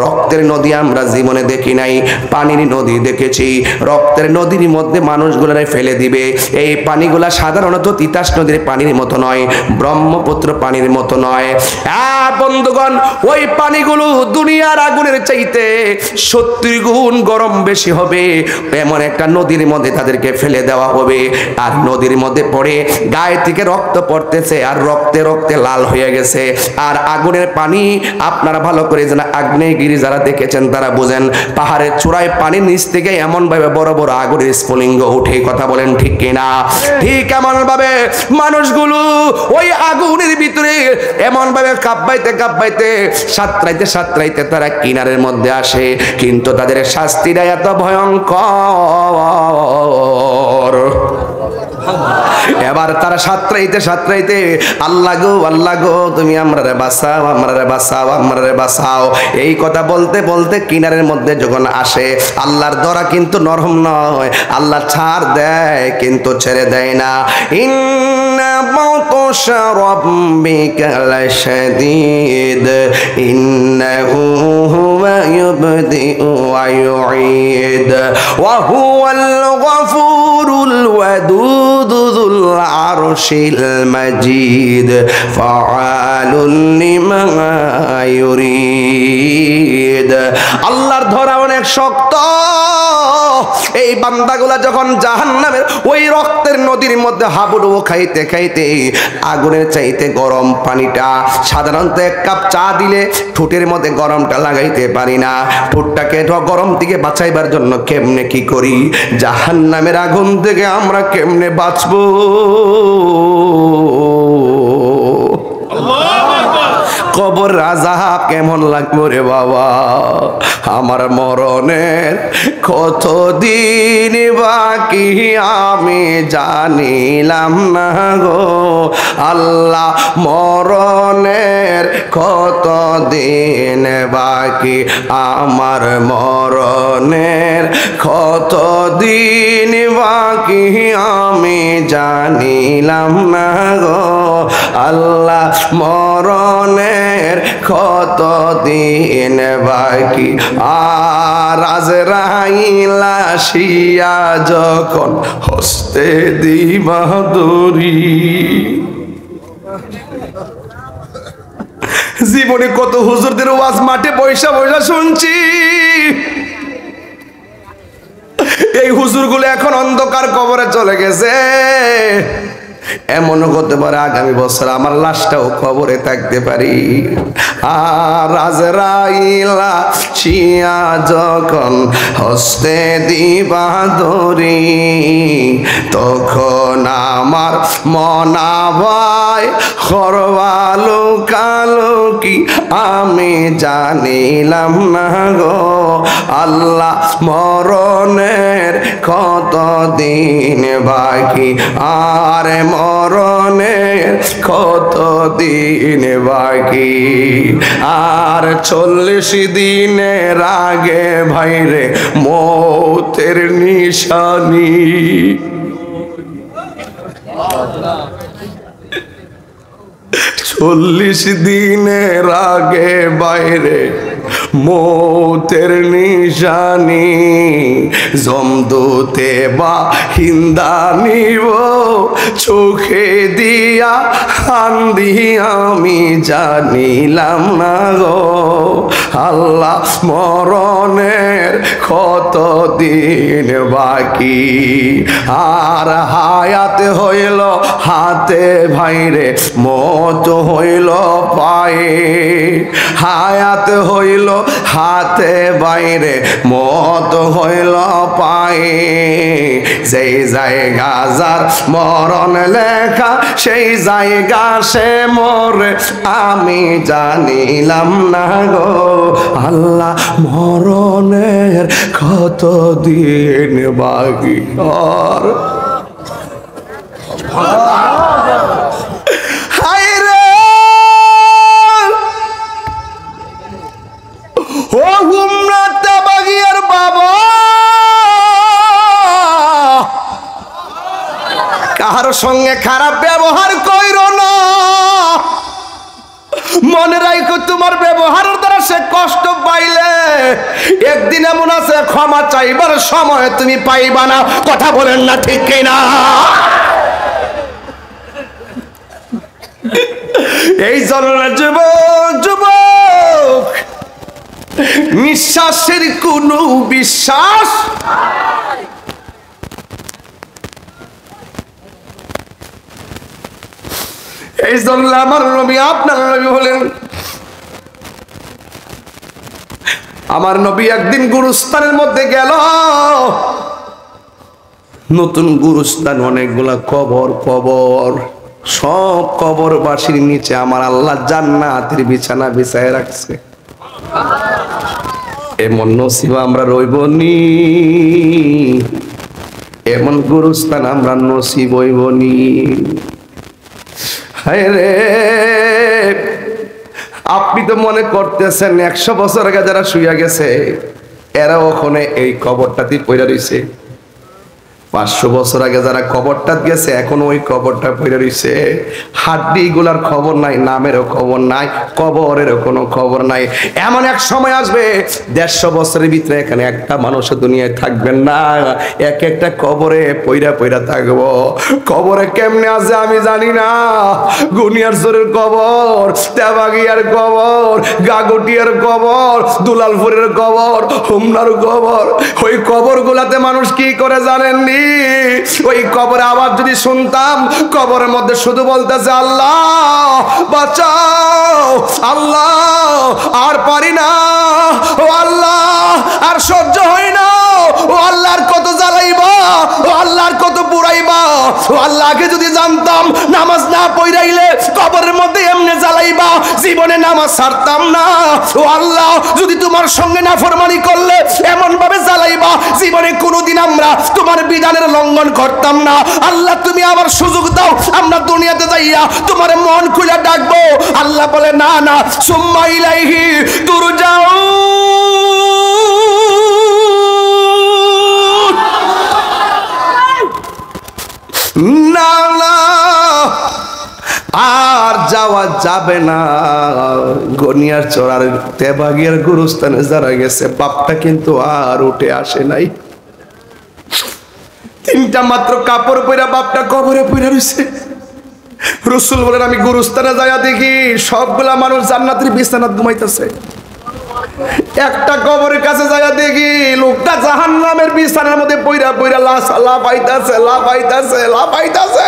রক্তের নদী আমরা জীবনে দেখি নাই, পানির নদী দেখেছি। রক্তের নদীর মধ্যে মানুষগুলোরে ফেলে দিবে। এই পানিগুলা সাধারণত তিতাস নদীর পানির মতো নয়, ব্রহ্মপুত্র পানির মতো নয়। বন্ধুগণ ওই পানিগুলো দুনিয়ার আগুনের চাইতে 70 গুণ গরম বেশি হবে। এমন একটা নদীর মধ্যে তাদেরকে ফেলে দেওয়া হবে। আর নদীর মধ্যে পড়ে গায়ে থেকে রক্ত পড়তেছে, আর রক্তে রক্তে লাল হয়ে গেছে। আর আগুনের পানি আপনারা ভালো করে জানেন, আগ্নেয়গিরি যারা দেখেছেন তারা বুঝেন, পাহাড়ের চূড়ায় পানির নিচ থেকে এমন ভাবে বড় বড় আগুনের স্ফুলিঙ্গ উঠে, কথা বলেন ঠিক কিনা? ঠিক এমন ভাবে মানুষগুলো ওই আগুনের ভিতরে এমন ভাবে কাঁপাইতে কাঁপাইতে সাঁতরাইতে সাঁতরাইতে তারা কিনারের মধ্যে আসে। কিন্তু তাদের শাস্তিটা এত ভয়ঙ্কর। এবার তারা সাঁতরাইতে সাঁতরাইতে আল্লাহ গো তুমি আমরারে বাঁচাও, আমরারে বাঁচাও, আমরারে বাঁচাও, এই কথা বলতে বলতে কিনারের মধ্যে যখন আসে, আল্লাহর দরা কিন্তু নরম নয়, আল্লাহ ছাড় দেয় কিন্তু ছেড়ে দেয় না। ইন্না বাতশা রাব্বিকা লাশাদীদ ইন্নাহু হুয়া ইউবদিউ ওয়া ইউঈদ ওয়া হুয়াল গফুরুল ওয়াদুদ যুল আরশিল মাজিদ ফাআলুন লিমা ইউরিদ। আল্লাহর ধরা অনেক শক্ত। এই বান্দাগুলা যখন জাহান্নামের ওই রক্তের নদীর মধ্যে হাবুডুবু খাইতে খাইতে আগুনের চাইতে গরম পানিটা, সাধারণত এক কাপ চা দিলে ঠোঁটের মধ্যে গরমটা লাগাইতে পারি না, ঠোঁটটাকে গরম থেকে বাঁচাইবার জন্য কেমনে কি করি, জাহান্নামের আগুন থেকে আমরা কেমনে বাঁচবো? কবর আযাব কেমন লাগবে রে বাবা? আমার মরণের কতদিন বাকি আমি জানিলাম না গো আল্লাহ, মরণের কতদিন বাকি, আমার মরণের কতদিন বাকি আমি জানিলাম না গো আল্লাহ, মরণের কতদিন বাকি। আর আজরাইল আসিয়া যখন হস্তে দিবা দড়ি, জীবনে কত হুজুরদের ওয়াজ মাঠে বৈশা বৈশা শুনছি। এই হুজুরগুলো এখন অন্ধকার কবরে চলে গেছে। এমনও হতে পারে আগামী বছর আমার লাশটাও কবরে থাকতে পারি। আর আজরাইল আসিয়া যখন হস্তে দিবা দড়ি, তখন আমার মনাবাই করবালো কালো কি আমি জানিলাম না গো আল্লাহ, মরণের কতদিন বাকি, আর মরণের কতদিন বাকি। আর 40 দিনের আগে ভাইরে মৌতের নিশানি, 40 দিনের আগে বাইরে মৌতের নিশানি, জমদূতে বা হিন্দা নিব চোখে দিয়া হান্দি আমি জানিলাম না গো আল্লাহ, মরণের কতদিন বাকি। আর হায়াত হইল হাতে ভাইরে, মত হইল পায়ে, হায়াত হইল হাতে বাইরে, মত হইল পায়ে, যেই জায়গা যার মরণ লেখা সেই জায়গা সে মরে আমি জানিলাম না গো আল্লাহ, মরণের কতদিন বাকি। আর ও গুমরাতে বাগিয়ার বাবা, কাহার সঙ্গে খারাপ ব্যবহার কইরো না, মনে রাখো তোমার ব্যবহারের দ্বারা সে কষ্ট পাইলে একদিন এমন আছে ক্ষমা চাইবার সময় তুমি পাইবা না। কথা বলেন না ঠিক কিনা? এই জন্য যুবক নিঃশ্বাসের কোনো বিশ্বাস এই জন্য আমার নবী আপনার নবী হলেন। আমার নবী একদিন গুরুস্থানের মধ্যে গেল, নতুন গুরুস্থান, অনেকগুলা কবর কবর, সব কবরবাসীর নিচে আমার আল্লাহ জান্নাতের বিছানা বিছায় রাখছে। এমন নসিব আমরা রইবনি, এমন গুরুস্থান আমরা নসিব হইবনি। হায় রে, আপনি তো মনে করতেছেন 100 বছর আগে যারা শুইয়া গেছে এরা ওখানে এই কবরটাতে পড়ে রইছে। 500 বছর আগে যারা কবরটা গেছে এখন ওই কবরটা পড়ে রইছে, হাড্ডি গুলার খবর নাই, নামেরও খবর নাই, কবরেরও কোনো খবর নাই। এমন এক সময় আসবে 150 বছরের ভিতরে এখানে একটা মানুষ দুনিয়ায় থাকবেন না, এক একটা কবরে পইরা পইরা থাকবো। কবরে কেমনে আছে আমি জানি না, গুনিয়ার চোরের কবর, তেবাগিয়ার কবর, গাগটিয়ার কবর, দুলালপুরের কবর, হুমনার কবর। ওই কবর গুলাতে মানুষ কি করে জানেননি? ওই কবরে আওয়াজ যদি শুনতাম, কবরের মধ্যে শুধু বলতেছে আল্লাহ বাঁচাও, আল্লাহ আর পারি না, ও আল্লাহ আর সহ্য হয় না, ও আল্লাহর কত জ্বালাইবা, ও আল্লাহর কত পুরাইবা, ও আল্লাহকে যদি জানতাম নামাজ না পড়াইলে কবরের মধ্যে এমনি জ্বালাইবা, জীবনে নামাজ ছাড়তাম না, ও আল্লাহ যদি তোমার সঙ্গে নাফরমানি করলে এমন ভাবে জ্বালাইবা, জীবনে কোনোদিন আমরা তোমার বিধানের লঙ্ঘন করতাম না। আল্লাহ তুমি আবার সুযোগ দাও, আমরা দুনিয়াতে যাইয়া তোমার মন খুলে ডাকবো। আল্লাহ বলে না না, সুম্মা ইলাইহি তুরজাউন, না না আর যাওয়া যাবে না। গনিয়ার চোরার তেবাগিয়ার গুরুস্থানে যারা গেছে বাপটা কিন্তু আর উঠে আসে নাই। 3টা মাত্র কাপড় পরে বাপটা কবরে পড়ে রইছে। রাসূল বলেন আমি গুরুস্থানে যাইয়া দেখি সবগুলা মানুষ জান্নাতের বিছানাত ঘুমাইতেছে, একটা কবরের কাছে যাইয়া দেখি লোকটা জাহান্নামের বিছানার মধ্যে পইরা পইরা লাফাইতাছে লাফাইতাছে লাফাইতাছে।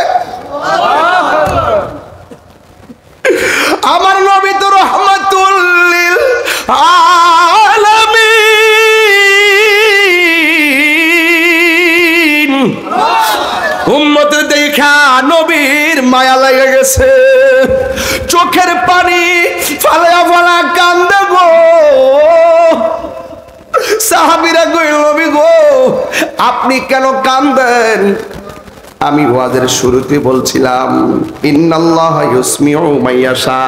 আমার নবী তো রহমাতুল লিল আলামিন, উম্মতের দেখা নবীর মায়া লেগে গেছে, চোখের পানি ফালা ফালা কান্দে গো। সাহাবীরা কইল নবী গো আপনি কেন কান্দেন? আমি ওয়াজের শুরুতে বলছিলাম ইন্নাল্লাহা ইউসমিউ মাইয়াশা,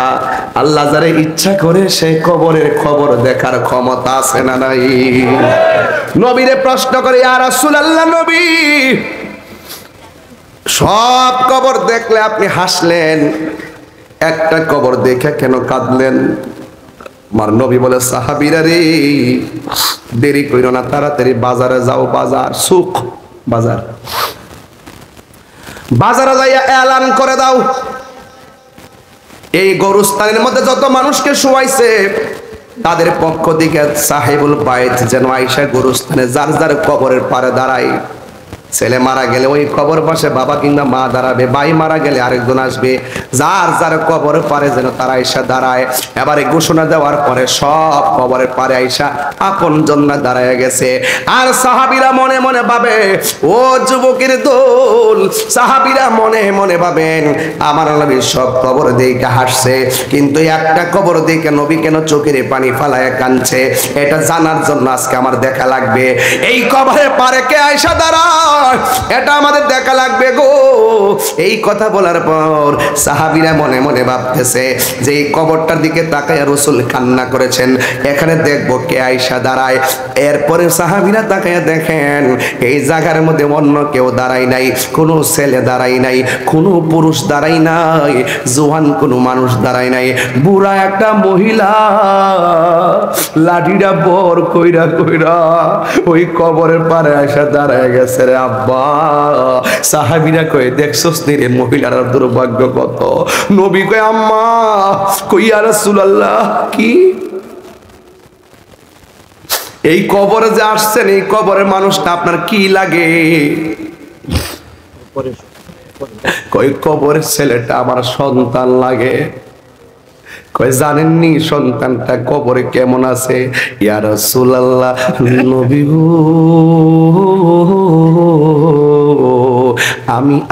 আল্লাহ যারে ইচ্ছা করে সে কবরের খবর দেখার ক্ষমতা আছে না নাই? নবীরে প্রশ্ন করে ইয়া রাসূলুল্লাহ, নবী সব কবর দেখলে আপনি হাসলেন, একটা কবর দেখে কেন কাঁদলেন? আমার নবী বলে সাহাবীরা রে দেরি কইরো না, তাড়াতাড়ি বাজারে যাও, বাজার সুখ বাজার, বাজারে যাইয়া এলান করে দাও এই গরুস্থানের মধ্যে যত মানুষকে শোয়াইছে তাদের পক্ষ থেকে সাহেবুল বাইত যেন আয়েশা গরুস্থানে যার যার কবরের পারে দাঁড়ায়। ছেলে মারা গেলে ওই কবর পাশে বাবা কিংবা মা দাঁড়াবে, ভাই মারা গেলে আরেকজন আসবে, যার যার কবর পারে যেন তারা আয়েশা দাঁড়ায়। এবারে ঘোষণা দেওয়ার পরে সব কবরের পারে আয়েশা আপন জন্য দাঁড়ায় গেছে। আর সাহাবীরা মনে মনে ভাবে ও যুবকের দল, সাহাবীরা মনে মনে ভাবেন আমার নবী সব কবর দেখে হাসছে, কিন্তু একটা কবর দেখে নবী কেন চোখের পানি ফালায় কাঁদছে এটা জানার জন্য আজকে আমার দেখা লাগবে। এই কবরের পারে কে আয়েশা দাঁড়ায় এটা আমাদের দেখা লাগবে গো। এই কথা বলার পর সাহাবীরা মনে মনে ভাবতেছে যে এই কবরটার দিকে তাকায় রাসূল কান্না করেছেন, এখানে দেখবো কে আয়েশা দাঁড়ায়। এরপরে সাহাবীরা তাকায় দেখেন এই জায়গার মধ্যে অন্য কেউ দাঁড়ায় নাই, কোনো ছেলে দাঁড়ায় নাই, কোনো পুরুষ দাঁড়ায় নাই, জোয়ান কোনো মানুষ দাঁড়ায় নাই, বুড়া একটা মহিলা লাঠিটা বর কইরা কইরা ওই কবরের পারে আয়েশা দাঁড়ায় গেছে রে আব্বা। সাহাবীরা কই দেখছস নি রে মহিলার দুর্ভাগ্য কত? নবী কই আম্মা, কই ইয়া রাসূলুল্লাহ কি এই কবরে যে আসছেন এই কবরের মানুষটা আপনার কি লাগে? কই কবরের ছেলেটা আমার সন্তান লাগে। কই জানেননি সন্তানটা কবরে কেমন আছে? ইয়া রাসূলুল্লাহ নবী গো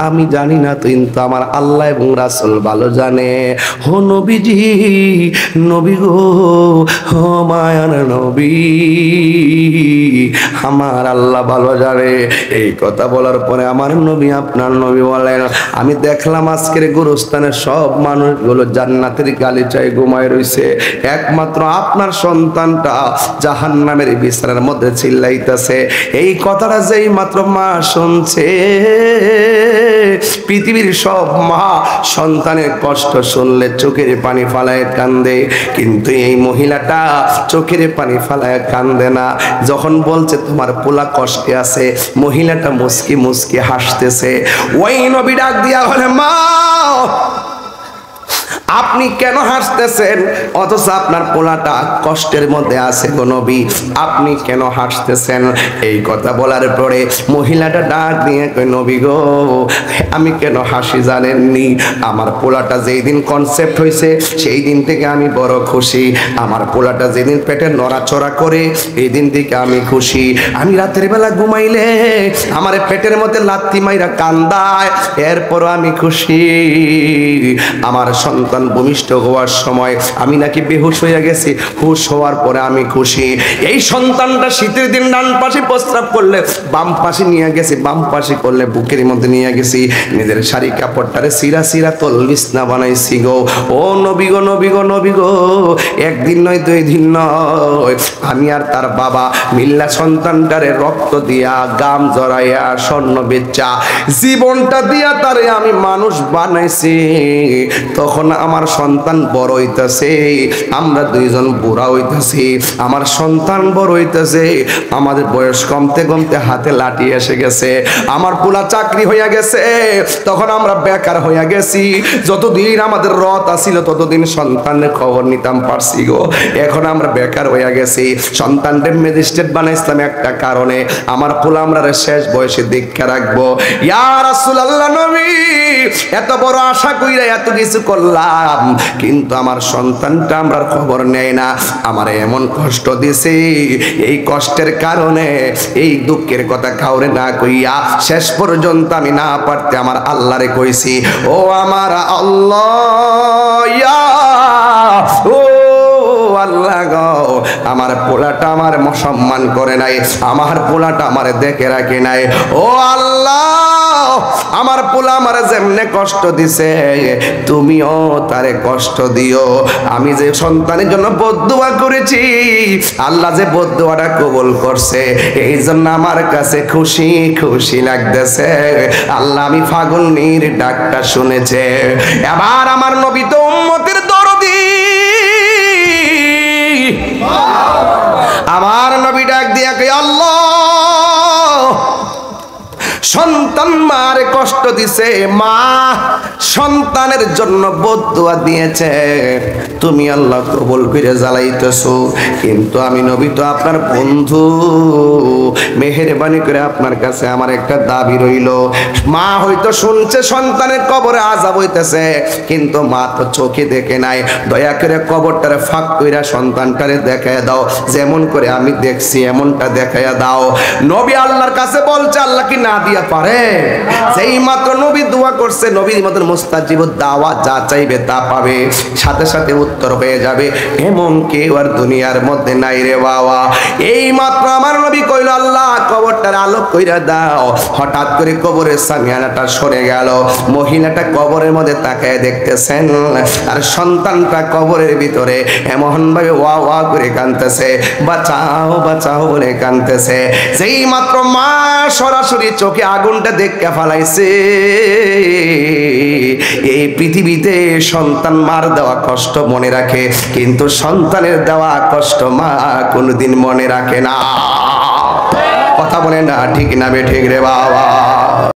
আমি জানি না, কিন্তু আমার আল্লাহ এবং রাসূল ভালো জানে। ও নবীজি, নবী গো, ও মায়ার নবী, আমার আল্লাহ ভালো জানে। এই কথা বলার পরে আমার নবী, আপনার নবী বলেন, আমি দেখলাম আজকের গুরুস্থানের সব মানুষগুলো জান্নাতের গালিচায় ঘুমায় রইছে, একমাত্র আপনার সন্তানটা জাহান্নামের বিছানার মধ্যে চিল্লাইতেছে। এই কথাটা যেই মাত্র মা শুনছে, পৃথিবীর সব মা সন্তানের কষ্ট শুনলে চোখের পানি ফালায় কান্দে, কিন্তু এই মহিলাটা চোখের পানি ফালায় কান্দে না। যখন বলছে তোমার পোলা কষ্টে আছে, মহিলাটা মুস্কি মুস্কি হাসতেছে। ওই নবী ডাক দিয়া বলে, মা আপনি কেন হাসতেছেন, অথচ আপনার পোলাটা কষ্টের মধ্যে আছে গো নবী, আপনি কেন হাসতেছেন? এই কথা বলার পরে মহিলাটা ডাক দিয়ে কই, নবী গো, আমি কেন হাসি জানেননি? আমার পোলাটা যেই দিন কনসেপ্ট হয়েছে সেই দিন থেকে আমি বড় খুশি। আমার পোলাটা যেদিন পেটে নড়াচড়া করে এই দিন থেকে আমি খুশি। আমি রাতের বেলা ঘুমাইলে আমার পেটের মধ্যে লাত্তি মাইরা কান্দায়, এরপরও আমি খুশি। আমার সন্তান ভূমিষ্ঠ হওয়ার সময় আমি নাকি বেহুশ হয়ে গেছি, হুশ হওয়ার পরে আমি খুশি। এই সন্তানটা শীতের দিন ডান পাশে প্রস্রাব করলে বাম পাশে নিয়ে গেছি, বাম পাশে করলে বুকের মধ্যে নিয়ে গেছি, নিজের শাড়ি কাপড়টারে সিরা সিরা তলবিস না বানাইছি গো। ও নবী গো, নবী গো, নবী গো, একদিন নয় দুই দিন নয়, আমি আর তার বাবা মিল্লা সন্তানটারে রক্ত দিয়া, গাম জড়াইয়া, স্বর্ণ বেচা, জীবনটা দিয়া তারে আমি মানুষ বানাইছি। তখন আমার সন্তান বড় হইতেছে, আমরা দুইজন বুড়া হইতেছি, আমার সন্তান বড় হইতেছে, আমাদের বয়স কমতে কমতে হাতে লাঠি এসে গেছে, আমার পোলা চাকরি হইয়া গেছে, তখন আমরা বেকার হইয়া গেছি। যতদিন আমাদের রথ আসিল ততদিন সন্তানের খবর নিতাম পারছি গো, এখন আমরা বেকার হইয়া গেছি। সন্তানদের ম্যাজিস্ট্রেট বানাইছিলাম একটা কারণে, আমার পোলা আমরা শেষ বয়সে দীক্ষা রাখবো। ইয়া রাসূলুল্লাহ, নবী এত বড় আশা কইরা এত কিছু করলাম, কিন্তু আমার সন্তানটা আমার খবর নেয় না, আমার এমন কষ্ট দিছে। এই কষ্টের কারণে, এই দুঃখের কথা কাউরে না কইয়া শেষ পর্যন্ত আমি না পারতে আমার আল্লাহরে কইছি, ও আমার আল্লাহ, ও আল্লাহ গো, আমার পোলাটা আমার সম্মান করে নাই, আমার পোলাটা আমার দেখে রাখে নাই। ও আল্লাহ, আমার পোলা আমার যেমনে কষ্ট দিছে তুমিও তারে কষ্ট দিও। আমি যে সন্তানের জন্য বদদুয়া করেছি, আল্লাহ যে বদদুয়াটা কবুল করছে, এই জন্য আমার কাছে খুশি খুশি লাগতেছে। আল্লাহ আমি ফাগুনির ডাকটা শুনেছে। এবার আমার নবী তো উম্মতের দরদি, আমার নবী ডাক দিয়া কই, আল্লাহ সন্তান মারে কষ্ট দিছে, মা সন্তানের জন্য বদদুয়া দিয়েছে, তুমি আল্লাহ কবুল করে জ্বালাইতেছো, কিন্তু আমি নবী তো আপনার বন্ধু, মেহেরবানি করে আপনার কাছে আমার একটা দাবি রইল। মা হয়তো শুনছে সন্তানের কবরে আযাব হইতেছে, কিন্তু মা তো চোখে দেখে নাই, দয়া করে কবরটারে ফাঁক কইরা সন্তানটারে দেখায় দাও, যেমন করে আমি দেখছি এমনটা দেখায়া দাও। নবী আল্লাহর কাছে বলছে, আল্লাহ কি না দিয়া পারে? যেই মাত্র নবী দোয়া করছে, নবীর মতন মুস্তাজিব দাওয়াত, যা চাইবে তা পাবে, সাথে সাথে উত্তর হয়ে যাবে, এমন কেউ আর দুনিয়ার মধ্যে নাই রে বাবা। এই মাত্র আমার নবী কইল, আল্লাহ কবরটার আলোক কইরা দাও। হঠাৎ করে কবরের সামিয়ানাটা সরে গেল, মহিলাটা কবরের মধ্যে তাকায় দেখতেছেন, আর সন্তানটা কবরের ভিতরে এমন ভাবে ওয়া ওয়া করে কাঁদতেছে, বাঁচাও বাঁচাও বলে কাঁদতেছে। যেই মাত্র মা সরাসরি চোখে আগুনটা দেখে ফেলাইছে। এই পৃথিবীতে সন্তান মার দেওয়া কষ্ট মনে রাখে, কিন্তু সন্তানের দেওয়া কষ্ট মা কোনোদিন মনে রাখে না। কথা বলে না, ঠিক না বে ঠিক রে বাবা?